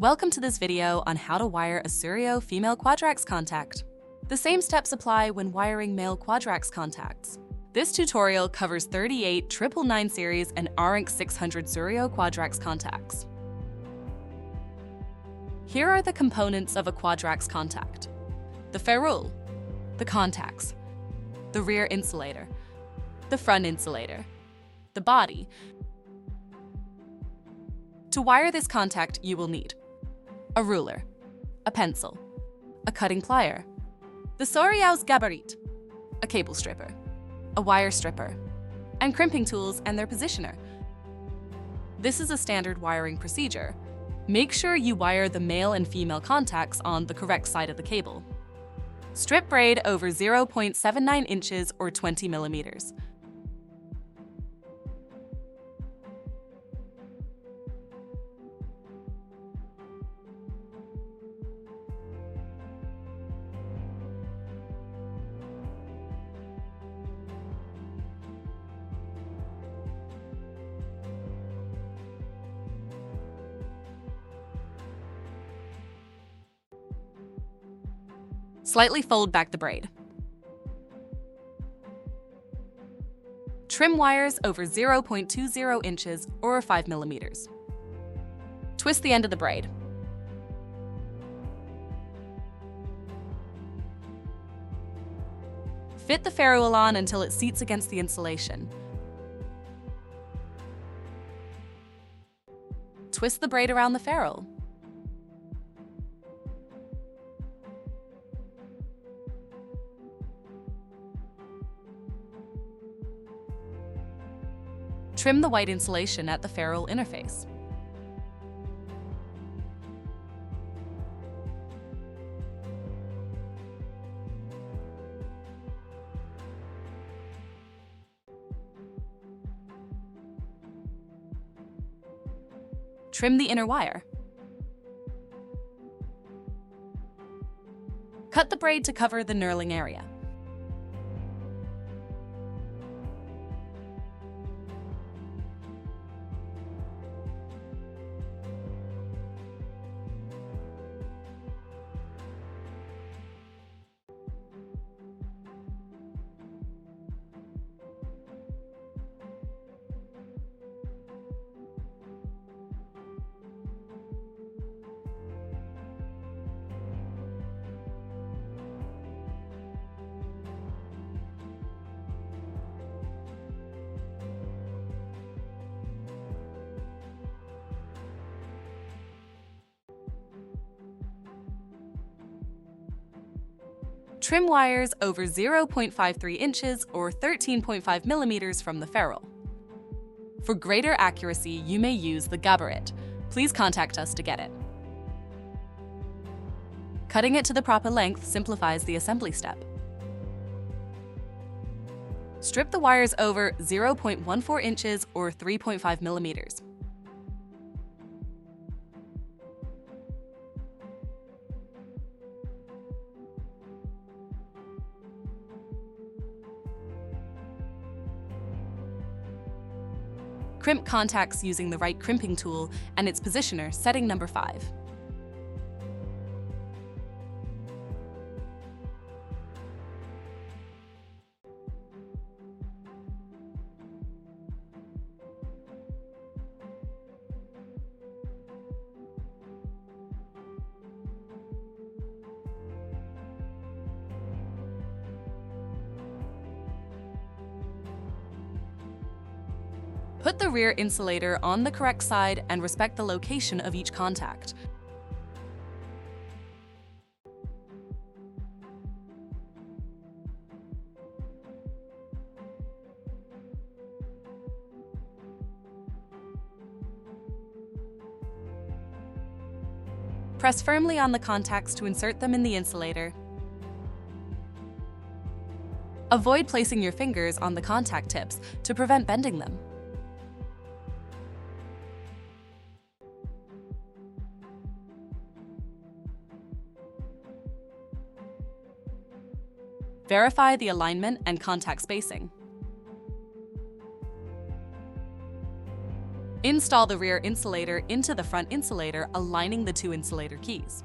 Welcome to this video on how to wire a Souriau female Quadrax contact. The same steps apply when wiring male Quadrax contacts. This tutorial covers 38 999 series and RX 600 Souriau Quadrax contacts. Here are the components of a Quadrax contact: the ferrule, the contacts, the rear insulator, the front insulator, the body. To wire this contact, you will need a ruler, a pencil, a cutting plier, the Souriau-Sunbank, a cable stripper, a wire stripper, and crimping tools and their positioner. This is a standard wiring procedure. Make sure you wire the male and female contacts on the correct side of the cable. Strip braid over 0.79 inches or 20 millimeters. Slightly fold back the braid. Trim wires over 0.20 inches or 5 millimeters. Twist the end of the braid. Fit the ferrule on until it seats against the insulation. Twist the braid around the ferrule. Trim the white insulation at the ferrule interface. Trim the inner wire. Cut the braid to cover the knurling area. Trim wires over 0.53 inches or 13.5 millimeters from the ferrule. For greater accuracy, you may use the gabarit. Please contact us to get it. Cutting it to the proper length simplifies the assembly step. Strip the wires over 0.14 inches or 3.5 millimeters. Crimp contacts using the right crimping tool and its positioner, setting number 5. Put the rear insulator on the correct side and respect the location of each contact. Press firmly on the contacts to insert them in the insulator. Avoid placing your fingers on the contact tips to prevent bending them. Verify the alignment and contact spacing. Install the rear insulator into the front insulator, aligning the two insulator keys.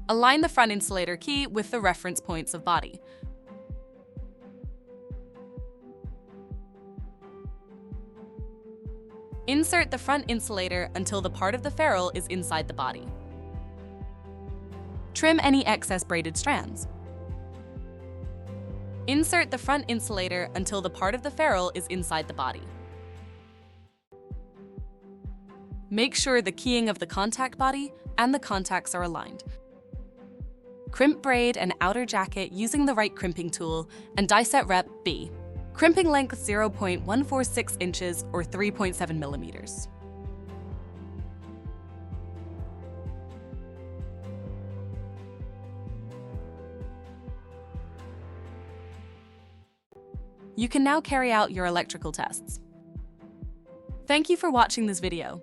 Align the front insulator key with the reference points of body. Insert the front insulator until the part of the ferrule is inside the body. Trim any excess braided strands. Insert the front insulator until the part of the ferrule is inside the body. Make sure the keying of the contact body and the contacts are aligned. Crimp braid an outer jacket using the right crimping tool and die set rep B. Crimping length 0.146 inches or 3.7 millimeters. You can now carry out your electrical tests. Thank you for watching this video.